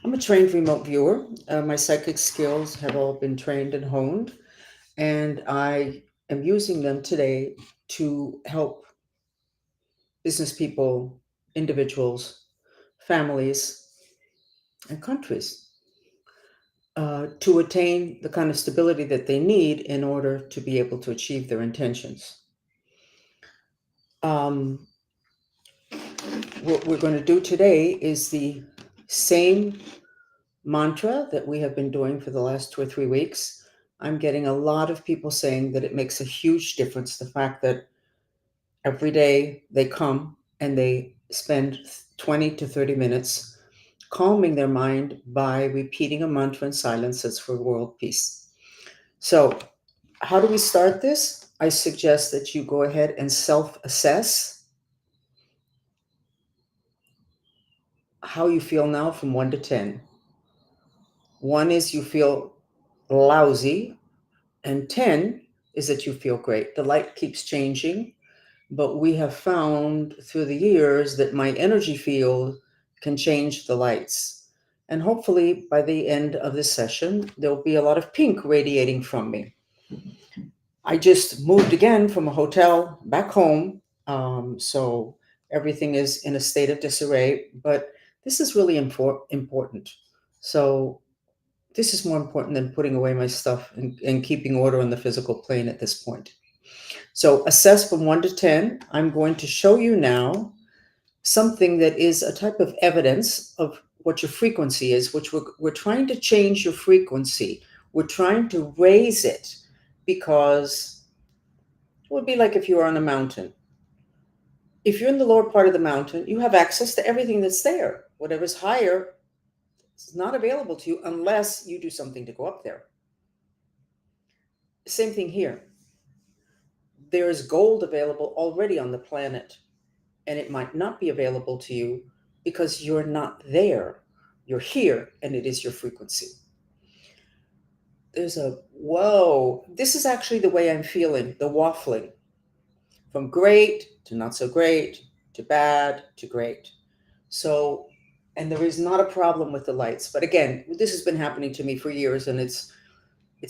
I'm a trained remote viewer. My psychic skills have all been trained and honed, and I am using them today to help business people, individuals, families, and countries to attain the kind of stability that they need in order to be able to achieve their intentions. Um, what we're going to do today is the same mantra that we have been doing for the last 2 or 3 weeks. I'm getting a lot of people saying that it makes a huge difference. The fact that every day they come and they spend 20 to 30 minutes calming their mind by repeating a mantra in silence that's for world peace. So, how do we start this? I suggest that you go ahead and self assess how you feel now from 1 to 10. 1 is you feel lousy, and 10 is that you feel great. The light keeps changing, but we have found through the years that my energy field can change the lights. And hopefully by the end of this session, there'll be a lot of pink radiating from me. I just moved again from a hotel back home. So everything is in a state of disarray, but this is really important. So this is more important than putting away my stuff and keeping order on the physical plane at this point. So assess from 1 to 10. I'm going to show you now something that is a type of evidence of what your frequency is, which we're trying to change your frequency. We're trying to raise it because it would be like if you were on a mountain. If you're in the lower part of the mountain, you have access to everything that's there. Whatever's higher is not available to you unless you do something to go up there. Same thing here. There is gold available already on the planet, and it might not be available to you because you're not there. You're here, and it is your frequency. There's a whoa. This is actually the way I'm feeling, the waffling from great to not so great to bad to great. So, and there is not a problem with the lights. But again, this has been happening to me for years, and it's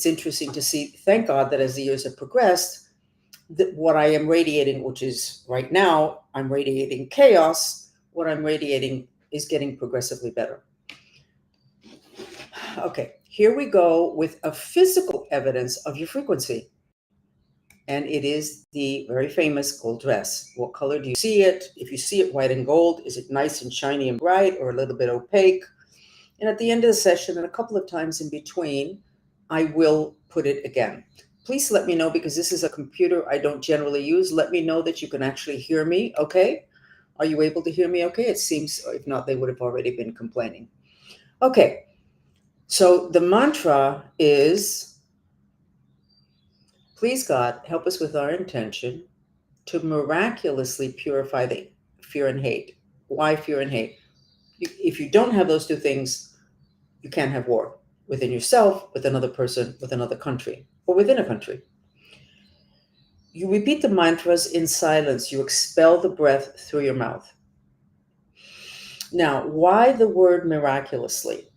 interesting to see. Thank God that as the years have progressed, that what I am radiating, which is right now, I'm radiating chaos. What I'm radiating is getting progressively better. Okay, here we go with a physical evidence of your frequency. And it is the very famous gold dress. What color do you see it? If you see it white and gold, is it nice and shiny and bright or a little bit opaque? And at the end of the session, and a couple of times in between, I will put it again. Please let me know, because this is a computer I don't generally use. Let me know that you can actually hear me, okay? Are you able to hear me okay? It seems, if not, they would have already been complaining. Okay, so the mantra is, please God, help us with our intention to miraculously purify the fear and hate. Why fear and hate? If you don't have those two things, you can't have war within yourself, with another person, with another country, or within a country. You repeat the mantras in silence. You expel the breath through your mouth. Now, why the word miraculously?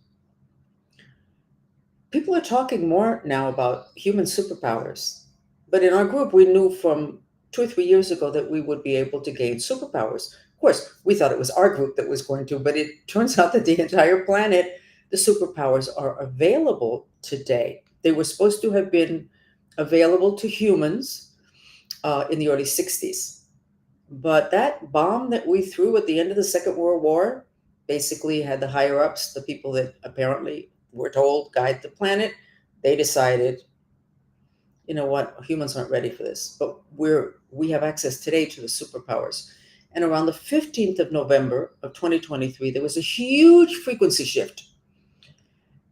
People are talking more now about human superpowers. But in our group, we knew from 2 or 3 years ago that we would be able to gain superpowers. Of course, we thought it was our group that was going to, but it turns out that the entire planet, the superpowers are available today. They were supposed to have been available to humans in the early 60s. But that bomb that we threw at the end of the Second World War basically had the higher ups, the people that apparently were told guide the planet, they decided, you know what, humans aren't ready for this. But we have access today to the superpowers. And around the 15th of November of 2023, there was a huge frequency shift.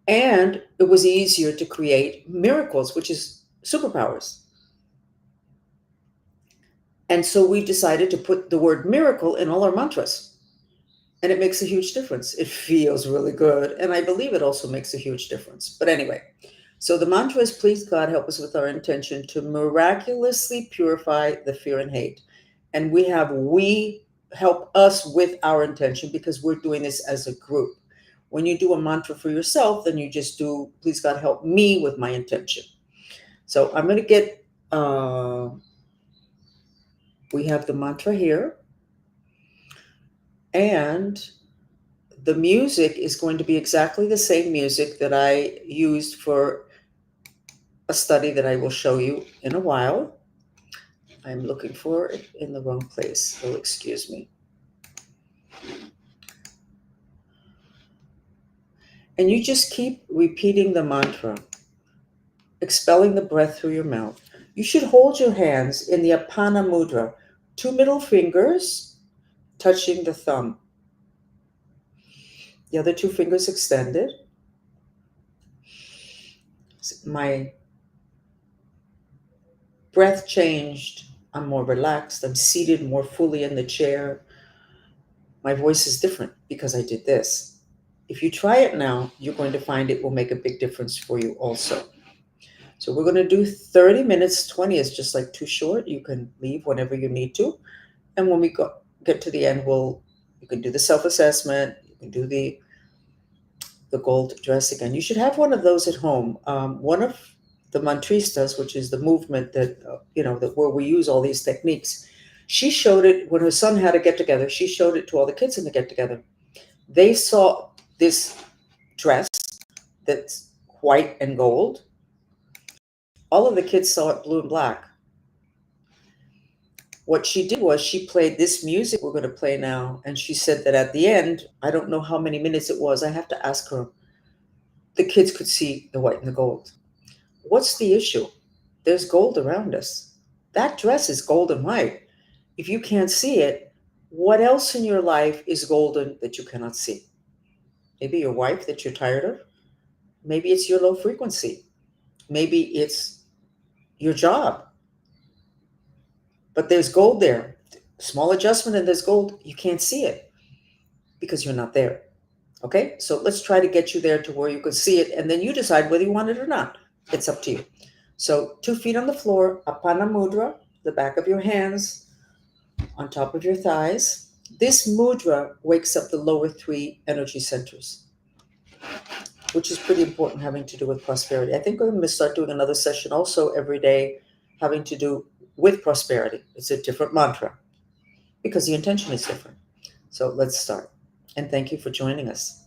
And it was easier to create miracles, which is superpowers. And so we decided to put the word miracle in all our mantras. And it makes a huge difference. It feels really good. And I believe it also makes a huge difference. But anyway, so the mantra is, please God, help us with our intention to miraculously purify the fear and hate. And we help us with our intention, because we're doing this as a group. When you do a mantra for yourself, then you just do, please God help me with my intention. So I'm going to get, we have the mantra here. And the music is going to be exactly the same music that I used for a study that I will show you in a while. I'm looking for it in the wrong place, so excuse me. And you just keep repeating the mantra, expelling the breath through your mouth. You should hold your hands in the Apana Mudra, 2 middle fingers touching the thumb, the other 2 fingers extended. My breath changed. I'm more relaxed. I'm seated more fully in the chair. My voice is different because I did this. If you try it now, you're going to find it will make a big difference for you also. So we're going to do 30 minutes. 20 is just like too short. You can leave whenever you need to. And when we get to the end, you can do the self-assessment. You can do the gold dress again. You should have one of those at home. One of the mantristas, which is the movement that, that where we use all these techniques, she showed it when her son had a get-together. She showed it to all the kids in the get-together. They saw this dress that's white and gold. All of the kids saw it blue and black. What she did was she played this music we're going to play now, and she said that at the end, I don't know how many minutes it was, I have to ask her, the kids could see the white and the gold. What's the issue? There's gold around us. That dress is gold and white. If you can't see it, what else in your life is golden that you cannot see? Maybe your wife that you're tired of. Maybe it's your low frequency. Maybe it's your job. But there's gold there. Small adjustment and there's gold. You can't see it because you're not there. Okay? So let's try to get you there to where you can see it, and then you decide whether you want it or not. It's up to you. So 2 feet on the floor, Apana Mudra, the back of your hands on top of your thighs. This mudra wakes up the lower 3 energy centers, which is pretty important, having to do with prosperity. I think we're going to start doing another session also every day having to do with prosperity. It's a different mantra because the intention is different. So let's start. And thank you for joining us.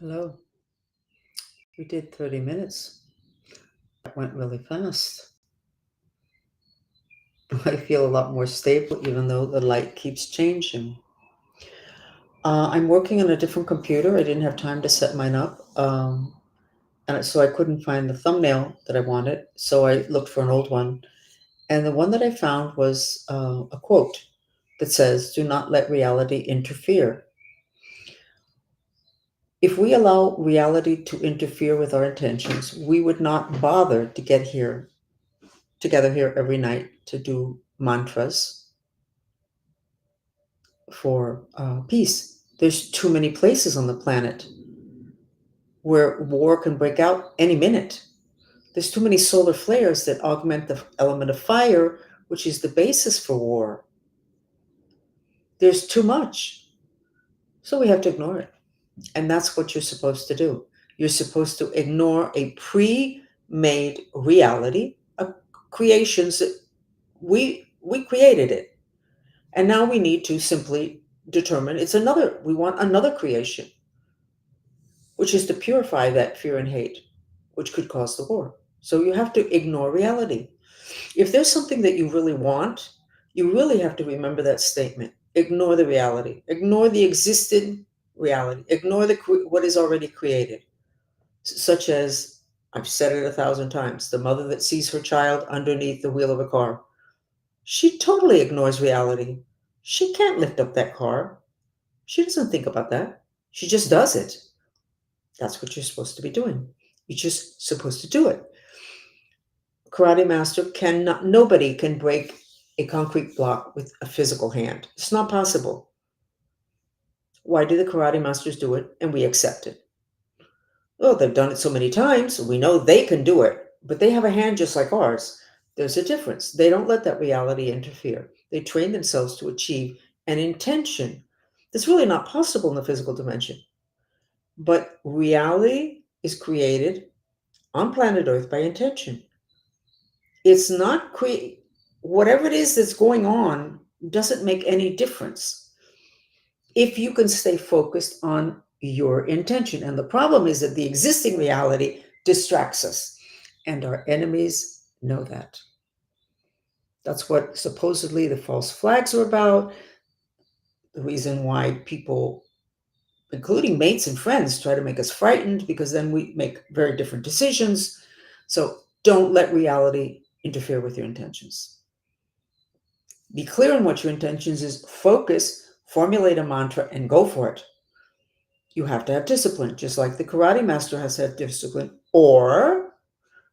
Hello. We did 30 minutes. That went really fast. I feel a lot more stable, even though the light keeps changing. I'm working on a different computer. I didn't have time to set mine up. And so I couldn't find the thumbnail that I wanted. So I looked for an old one. And the one that I found was a quote that says, "Do not let reality interfere." If we allow reality to interfere with our intentions, we would not bother to get here together here every night to do mantras for peace. There's too many places on the planet where war can break out any minute. There's too many solar flares that augment the element of fire, which is the basis for war. There's too much. So we have to ignore it. And that's what you're supposed to do. You're supposed to ignore a pre-made reality, creations that we created it. And now we need to simply determine we want another creation, which is to purify that fear and hate, which could cause the war. So you have to ignore reality. If there's something that you really want, you really have to remember that statement. Ignore the reality. Ignore the existing reality. Ignore what is already created, such as, I've said it 1,000 times, the mother that sees her child underneath the wheel of a car. She totally ignores reality. She can't lift up that car. She doesn't think about that. She just does it. That's what you're supposed to be doing. You're just supposed to do it. Karate master nobody can break a concrete block with a physical hand. It's not possible. Why do the karate masters do it and we accept it? Well, they've done it so many times, so we know they can do it, but they have a hand just like ours. There's a difference. They don't let that reality interfere. They train themselves to achieve an intention that's really not possible in the physical dimension. But reality is created on planet Earth by intention. It's not whatever it is that's going on doesn't make any difference if you can stay focused on your intention. And the problem is that the existing reality distracts us, and our enemies know that. That's what supposedly the false flags are about. The reason why people, including mates and friends, try to make us frightened, because then we make very different decisions. So don't let reality interfere with your intentions. Be clear on what your intentions is. Focus, formulate a mantra, and go for it. You have to have discipline, just like the karate master has to have discipline. Or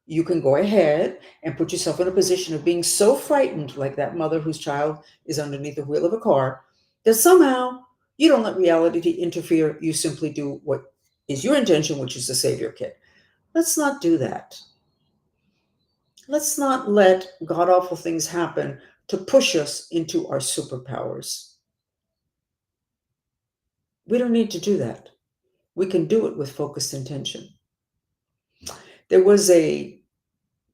you can go ahead and put yourself in a position of being so frightened, like that mother whose child is underneath the wheel of a car, that somehow you don't let reality interfere. You simply do what is your intention, which is to save your kid. Let's not do that. Let's not let god awful things happen to push us into our superpowers. We don't need to do that. We can do it with focused intention. There was a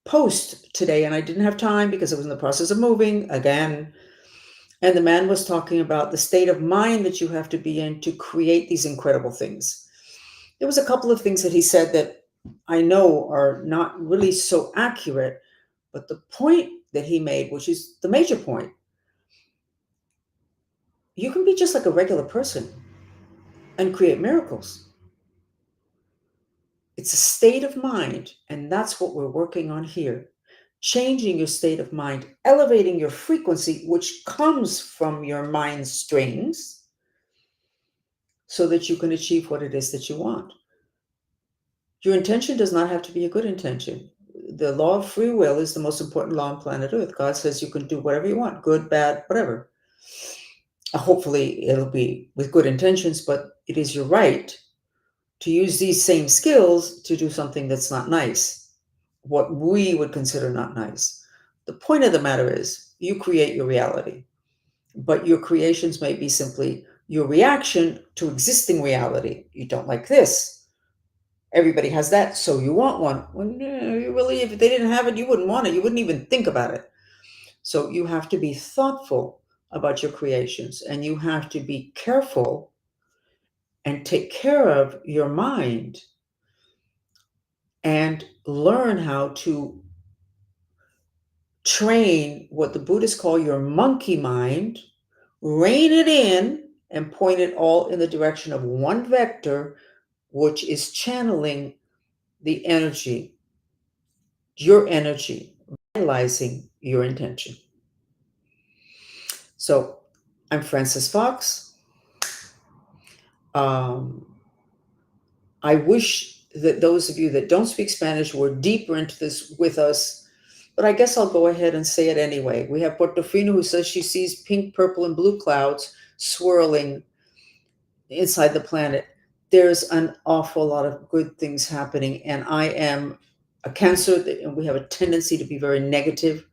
post today, and I didn't have time because I was in the process of moving again. And the man was talking about the state of mind that you have to be in to create these incredible things. There was a couple of things that he said that I know are not really so accurate, but the point that he made, which is the major point, you can be just like a regular person and create miracles. It's a state of mind, and that's what we're working on here. Changing your state of mind, elevating your frequency, which comes from your mind strings, so that you can achieve what it is that you want. Your intention does not have to be a good intention. The law of free will is the most important law on planet Earth. God says you can do whatever you want, good, bad, whatever. Hopefully, it'll be with good intentions, but it is your right to use these same skills to do something that's not nice, what we would consider not nice. The point of the matter is you create your reality, but your creations may be simply your reaction to existing reality. You don't like this. Everybody has that, so you want one. Well, no, you really, if they didn't have it, you wouldn't want it. You wouldn't even think about it. So you have to be thoughtful about your creations, and you have to be careful and take care of your mind and learn how to train what the Buddhists call your monkey mind, rein it in, and point it all in the direction of one vector, which is channeling the energy, your energy, realizing your intention. So I'm Frances Fox. I wish that those of you that don't speak Spanish were deeper into this with us, but I guess I'll go ahead and say it anyway. We have Portofino who says she sees pink, purple, and blue clouds swirling inside the planet. There's an awful lot of good things happening, and I am a Cancer, and we have a tendency to be very negative.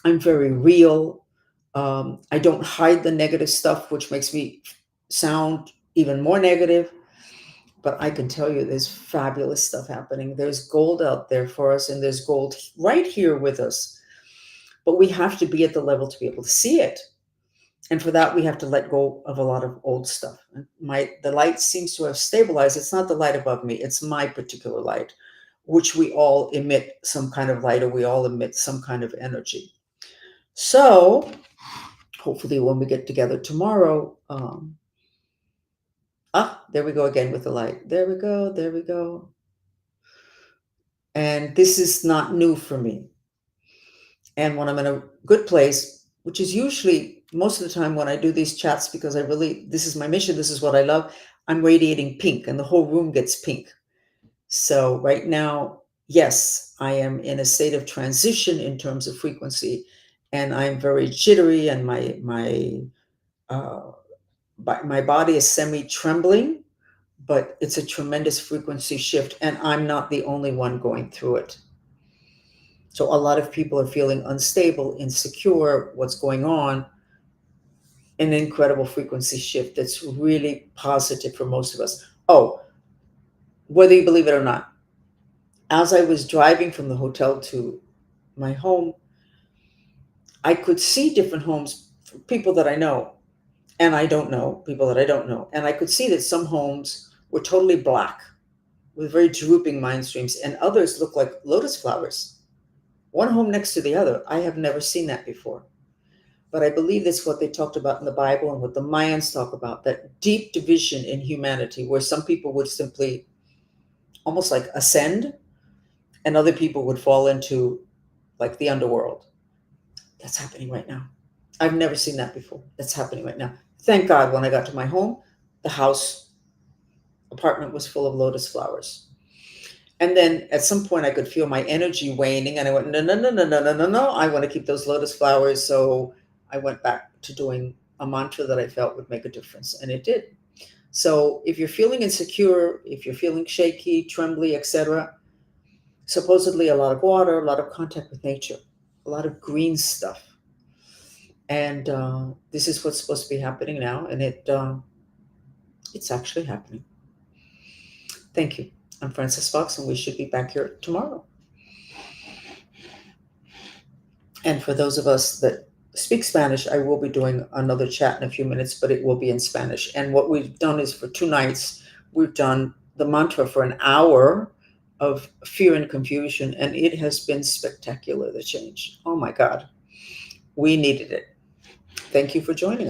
I'm very real. I don't hide the negative stuff, which makes me sound even more negative. But I can tell you there's fabulous stuff happening. There's gold out there for us, and there's gold right here with us. But we have to be at the level to be able to see it. And for that, we have to let go of a lot of old stuff. The light seems to have stabilized. It's not the light above me. It's my particular light, which we all emit some kind of light, or we all emit some kind of energy. So hopefully when we get together tomorrow, there we go again with the light. There we go. There we go. And this is not new for me. And when I'm in a good place, which is usually most of the time when I do these chats, because this is my mission, this is what I love, I'm radiating pink and the whole room gets pink. So right now, yes, I am in a state of transition in terms of frequency, and I'm very jittery, and my body is semi-trembling, but it's a tremendous frequency shift, and I'm not the only one going through it. So a lot of people are feeling unstable, insecure, what's going on, an incredible frequency shift that's really positive for most of us. Oh, whether you believe it or not, as I was driving from the hotel to my home, I could see different homes, people that I know, and I don't know, people that I don't know. And I could see that some homes were totally black with very drooping mind streams, and others look like lotus flowers, one home next to the other. I have never seen that before. But I believe that's what they talked about in the Bible and what the Mayans talk about, that deep division in humanity, where some people would simply almost like ascend and other people would fall into like the underworld. That's happening right now. I've never seen that before. That's happening right now. Thank God when I got to my home, the apartment was full of lotus flowers. And then at some point I could feel my energy waning, and I went, no, no, no, no, no, no, no, no. I want to keep those lotus flowers. So I went back to doing a mantra that I felt would make a difference, and it did. So if you're feeling insecure, if you're feeling shaky, trembly, etc., supposedly a lot of water, a lot of contact with nature, a lot of green stuff. And this is what's supposed to be happening now, and it's actually happening. Thank you. I'm Frances Fox, and we should be back here tomorrow. And for those of us that speak Spanish, I will be doing another chat in a few minutes, but it will be in Spanish. And what we've done is for 2 nights, we've done the mantra for an hour of fear and confusion, and it has been spectacular, the change. Oh my God, we needed it. Thank you for joining us.